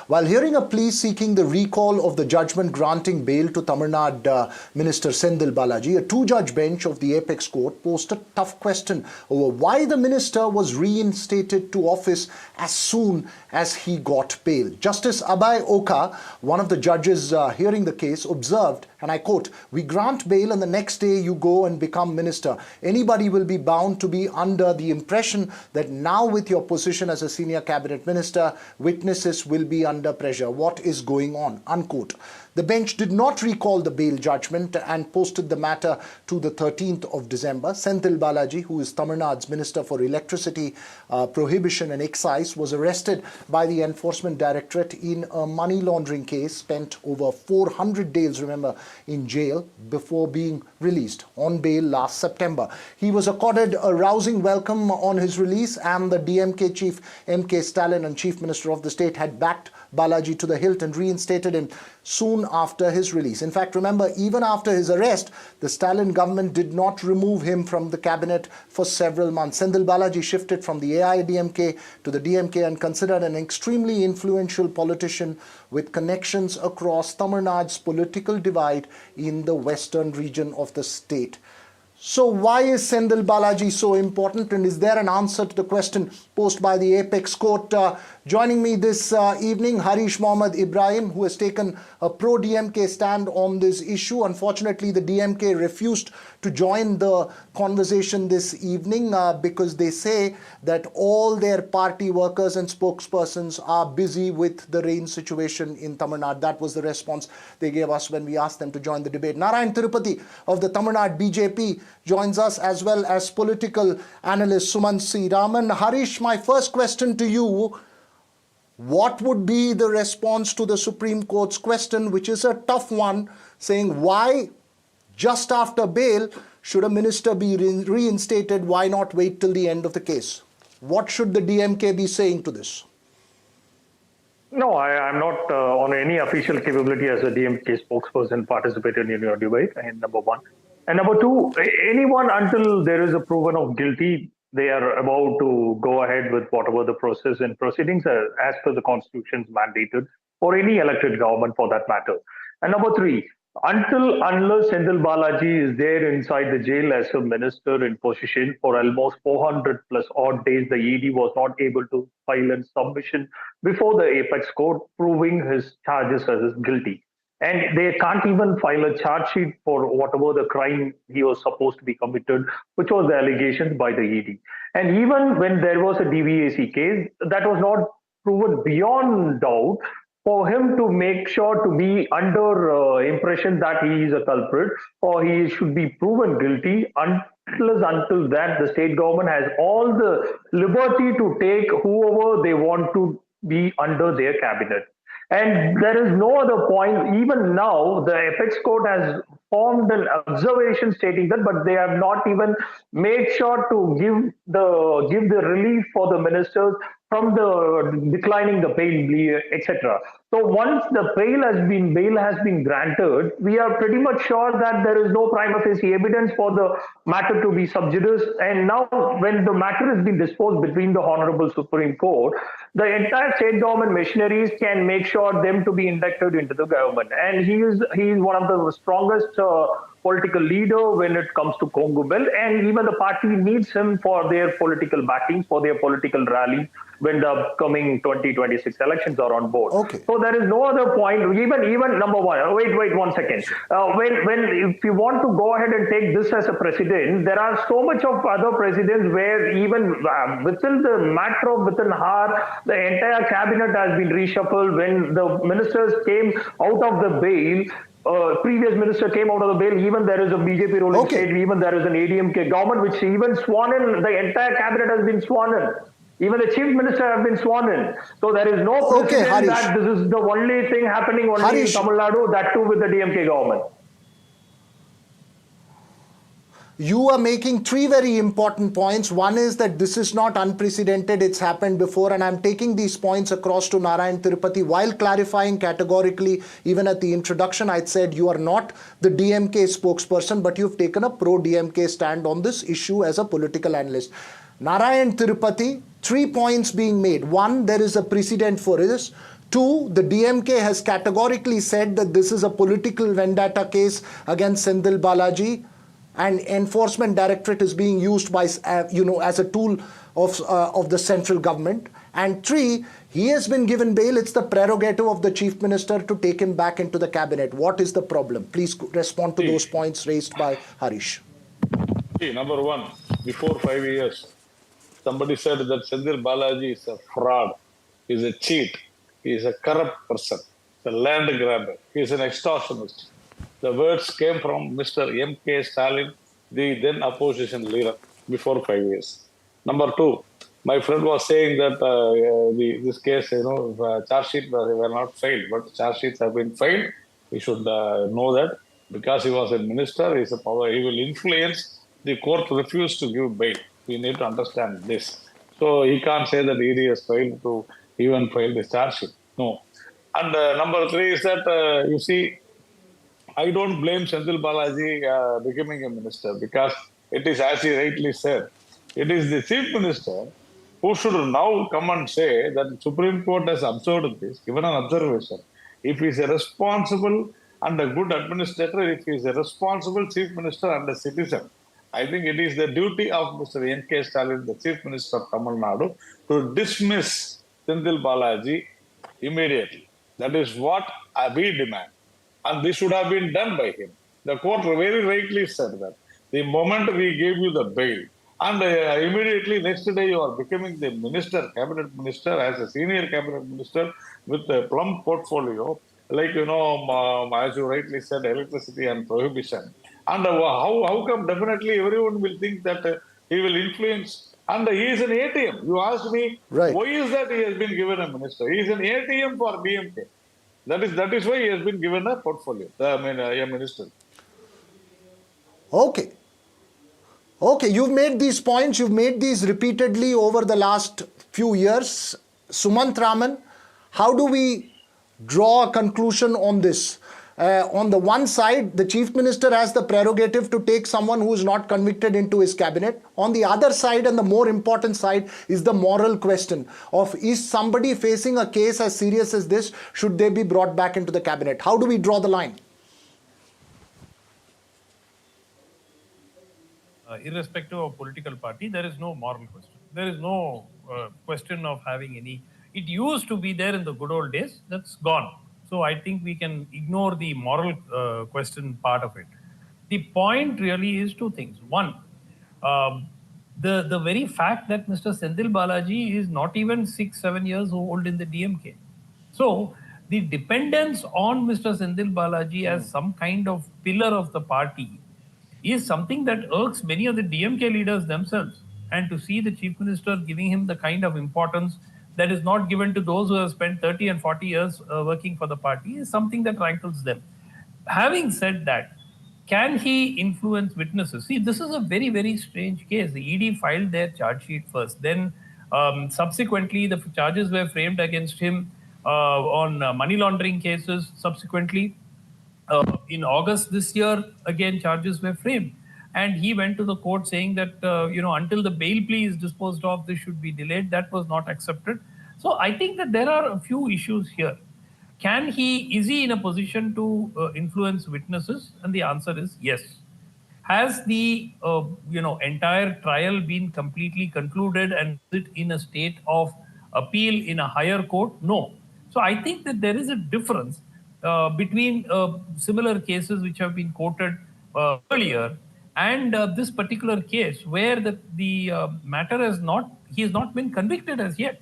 While hearing a plea seeking the recall of the judgment granting bail to Tamil Nadu Minister Senthil Balaji, a two-judge bench of the Apex Court posed a tough question over why the minister was reinstated to office as soon as he got bail. Justice Abhay Oka, one of the judges hearing the case, observed, and I quote, "We grant bail and the next day you go and become minister. Anybody will be bound to be under the impression that now with your position as a senior cabinet minister, witnesses will be under pressure. What is going on?" Unquote. The bench did not recall the bail judgment and posted the matter to the 13th of December. Senthil Balaji, who is Tamil Nadu's Minister for Electricity, Prohibition and Excise, was arrested by the Enforcement Directorate in a money laundering case, spent over 400 days, remember, in jail before being released on bail last September. He was accorded a rousing welcome on his release, and the DMK chief Mr Stalin and Chief Minister of the state had backed Balaji to the hilt and reinstated him soon after his release. In fact, remember, even after his arrest, the Stalin government did not remove him from the cabinet for several months. Senthil Balaji shifted from the AIDMK to the DMK and considered an extremely influential politician with connections across Tamil Nadu's political divide in the western region of the state. So why is Senthil Balaji so important, and is there an answer to the question posed by the Apex Court? Joining me this evening, Harish Mohammed Ibrahim, who has taken a pro-DMK stand on this issue. Unfortunately, the DMK refused to join the conversation this evening because they say that all their party workers and spokespersons are busy with the rain situation in Tamil Nadu. That was the response they gave us when we asked them to join the debate. Narayan Tirupati of the Tamil Nadu BJP joins us, as well as political analyst Suman C. Raman. Harish, my first question to you: what would be the response to the Supreme Court's question, which is a tough one, saying why just after bail should a minister be reinstated? Why not wait till the end of the case? What should the DMK be saying to this? No, I'm not on any official capability as a DMK spokesperson participated in your debate, and number one. And number two, anyone until there is a proven of guilty, they are about to go ahead with whatever the process and proceedings are as per the constitution's mandated for any elected government for that matter. And number three, unless Senthil Balaji is there inside the jail as a minister in position for almost 400 plus odd days, the ED was not able to file a submission before the Apex Court proving his charges as guilty. And they can't even file a charge sheet for whatever the crime he was supposed to be committed, which was the allegations by the ED. And even when there was a DVAC case, that was not proven beyond doubt for him to make sure to be under impression that he is a culprit or he should be proven guilty. Until that, the state government has all the liberty to take whoever they want to be under their cabinet. And there is no other point. Even now, the Apex Court has formed an observation stating that, but they have not even made sure to give the relief for the ministers from the declining the bail, etc. So once the bail has been granted, we are pretty much sure that there is no prima facie evidence for the matter to be sub judice. And now, when the matter has been disposed between the Honorable Supreme Court, the entire state government machineries can make sure them to be inducted into the government. And he is one of the strongest political leader when it comes to Congo Belt, and even the party needs him for their political backing, for their political rally when the upcoming 2026 elections are on board. Okay. So there is no other point. Even number one. Wait 1 second. If you want to go ahead and take this as a precedent, there are so much of other precedents where even within the matter of within hour, the entire cabinet has been reshuffled. When the ministers came out of the bail, previous minister came out of the bail, even there is a BJP ruling state, even there is an ADMK government, which even sworn in, the entire cabinet has been sworn in. Even the chief minister have been sworn in. So there is no precedent that this is the only thing happening only in Tamil Nadu, that too with the DMK government. You are making three very important points. One is that this is not unprecedented. It's happened before. And I'm taking these points across to Narayan Tirupati while clarifying categorically, even at the introduction, I'd said you are not the DMK spokesperson, but you've taken a pro-DMK stand on this issue as a political analyst. Narayan Tirupati, 3 points being made. One, there is a precedent for this. Two, the DMK has categorically said that this is a political vendetta case against Senthil Balaji, and Enforcement Directorate is being used by, as a tool of the central government. And three, he has been given bail. It's the prerogative of the Chief Minister to take him back into the cabinet. What is the problem? Please respond to those points raised by Harish. See, number one, before 5 years, somebody said that Senthil Balaji is a fraud, is a cheat, he is a corrupt person, a land grabber, he is an extortionist. The words came from Mr. M.K. Stalin, the then opposition leader, before 5 years. Number two, my friend was saying that this case, charge sheet were not filed, but charge sheets have been filed. We should know that because he was a minister, he is a power, he will influence. The court refused to give bail. We need to understand this. So he can't say that ED has failed to even file the charge sheet. No. And number three is that, you see, I don't blame Senthil Balaji becoming a minister because it is, as he rightly said, it is the chief minister who should now come and say that the Supreme Court has observed this, given an observation. If he is a responsible and a good administrator, if he is a responsible chief minister and a citizen, I think it is the duty of Mr. N.K. Stalin, the chief minister of Tamil Nadu, to dismiss Senthil Balaji immediately. That is what we demand. And this should have been done by him. The court very rightly said that the moment we gave you the bail, and immediately next day you are becoming the minister, cabinet minister, as a senior cabinet minister with a plum portfolio, like, as you rightly said, electricity and prohibition. And how come definitely everyone will think that he will influence? And he is an ATM. You asked me, right, why is that he has been given a minister? He is an ATM for DMK. That is why he has been given a portfolio, a minister. Okay. Okay, you've made these points, you've made these repeatedly over the last few years. Sumant Raman, how do we draw a conclusion on this? On the one side, the Chief Minister has the prerogative to take someone who is not convicted into his cabinet. On the other side, and the more important side, is the moral question of, is somebody facing a case as serious as this, should they be brought back into the cabinet? How do we draw the line? Irrespective of political party, there is no moral question. There is no question of having any. It used to be there in the good old days. That's gone. So I think we can ignore the moral question part of it. The point really is two things. One, the very fact that Mr. Senthil Balaji is not even 6-7 years old in the DMK. So the dependence on Mr. Senthil Balaji as some kind of pillar of the party is something that irks many of the DMK leaders themselves. And to see the Chief Minister giving him the kind of importance that is not given to those who have spent 30 and 40 years working for the party is something that rankles them. Having said that, can he influence witnesses? See, this is a very, very strange case. The ED filed their charge sheet first. Then subsequently, the charges were framed against him on money laundering cases. Subsequently, in August this year, again, charges were framed. And he went to the court saying that, until the bail plea is disposed of, this should be delayed. That was not accepted. So I think that there are a few issues here. Is he in a position to influence witnesses? And the answer is yes. Has the, entire trial been completely concluded and is it in a state of appeal in a higher court? No. So I think that there is a difference between similar cases which have been quoted earlier and this particular case where the matter he has not been convicted as yet.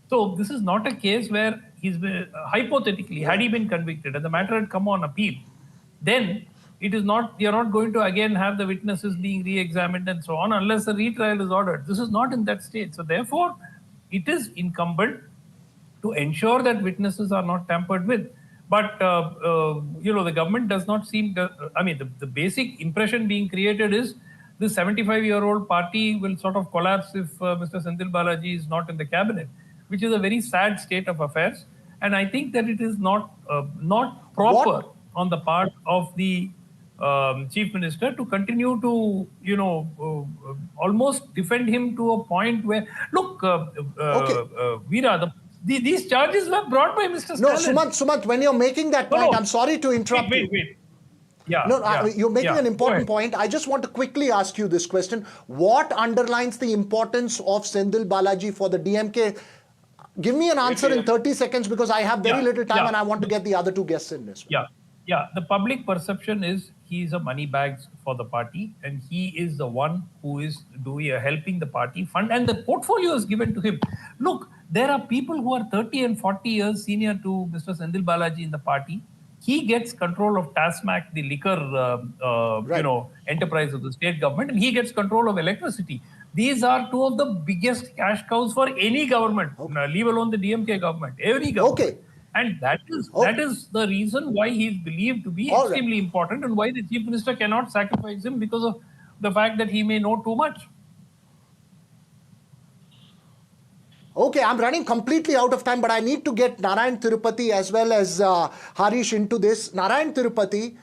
So this is not a case where he's been, hypothetically, had he been convicted and the matter had come on appeal, then you're not going to again have the witnesses being re-examined and so on unless a retrial is ordered. This is not in that state. So therefore, it is incumbent to ensure that witnesses are not tampered with. But, the government does not seem to, the basic impression being created is this 75-year-old party will sort of collapse if Mr. Senthil Balaji is not in the cabinet, which is a very sad state of affairs. And I think that it is not proper on the part of the Chief Minister to continue to, almost defend him to a point where, look, Veera, These charges were brought by Mr. No, Stalin. Sumant, when you're making that point, I'm sorry to interrupt you. Wait. Yeah. No, you're making an Go important ahead. point. I just want to quickly ask you this question. What underlines the importance of Senthil Balaji for the DMK? Give me an answer in 30 seconds because I have very little time and I want to get the other two guests in this. Yeah. The public perception is he is a money bag for the party, and he is the one who is helping the party fund, and the portfolio is given to him. Look, there are people who are 30 and 40 years senior to Mr. Senthil Balaji in the party. He gets control of TASMAC, the liquor, enterprise of the state government, and he gets control of electricity. These are two of the biggest cash cows for any government, leave alone the DMK government, every government. Okay. And that is the reason why he is believed to be extremely important, and why the chief minister cannot sacrifice him because of the fact that he may know too much. Okay, I'm running completely out of time, but I need to get Narayan Tirupati as well as Harish into this. Narayan Tirupati,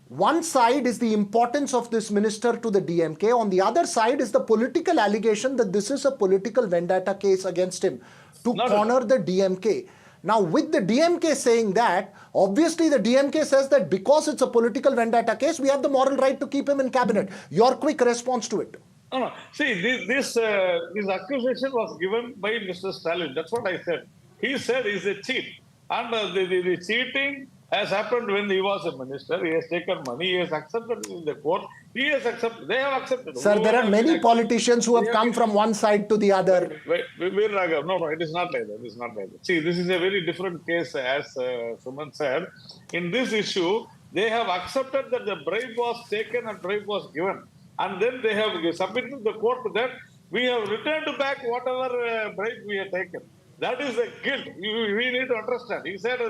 one side is the importance of this minister to the DMK. On the other side is the political allegation that this is a political vendetta case against him to corner the DMK. Now, with the DMK saying that, obviously the DMK says that because it's a political vendetta case, we have the moral right to keep him in cabinet. Your quick response to it. No. See, this accusation was given by Mr. Stalin. That's what I said. He said he's a cheat. And the cheating has happened when he was a minister. He has taken money. He has accepted in the court. He has accepted. They have accepted. Sir, there are many politicians who have come from one side to the other. No, it is not like that. It is not like that. See, this is a very different case, as Sumant said. In this issue, they have accepted that the bribe was taken and bribe was given. And then they have submitted to the court that we have returned back whatever bribe we have taken. That is the guilt. We need to understand. He said,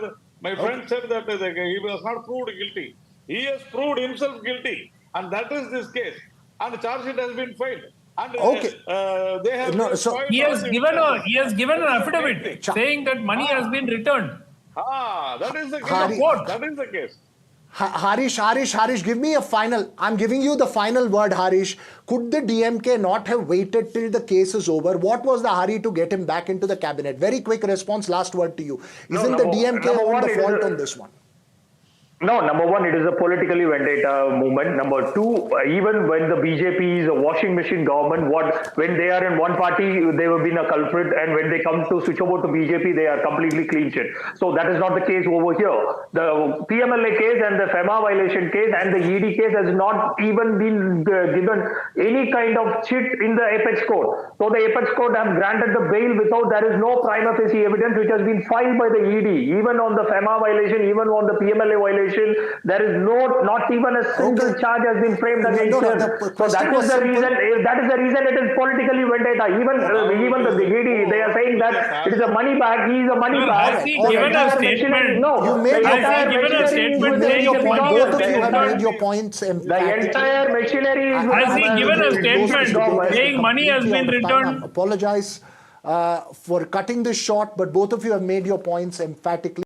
my friend said that he was not proved guilty. He has proved himself guilty. And that is this case. And the charge sheet has been filed. And they have he has given an affidavit saying that money has been returned. That is the case. That is the case. Harish, give me a final. I'm giving you the final word, Harish. Could the DMK not have waited till the case is over? What was the hurry to get him back into the cabinet? Very quick response, last word to you. Isn't the DMK on the fault on this one? No, number one, it is a politically vendetta movement. Number two, even when the BJP is a washing machine government, when they are in one party, they have been a culprit, and when they come to switch over to BJP, they are completely clean shit. So that is not the case over here. The PMLA case and the FEMA violation case and the ED case has not even been given any kind of chit in the apex court. So the apex court have granted the bail without there is no prima facie evidence which has been filed by the ED. Even on the FEMA violation, even on the PMLA violation, there is not even a single charge has been framed against him. So that is the reason. That is the reason it is politically vendetta. Even the ED, they are saying that it is a money bag. He is a money bag. Has he given a statement? No, you made both of you have made your points. The entire machinery is. Has he given a statement saying money has been returned? I apologize for cutting this short, but both of you have made your points emphatically.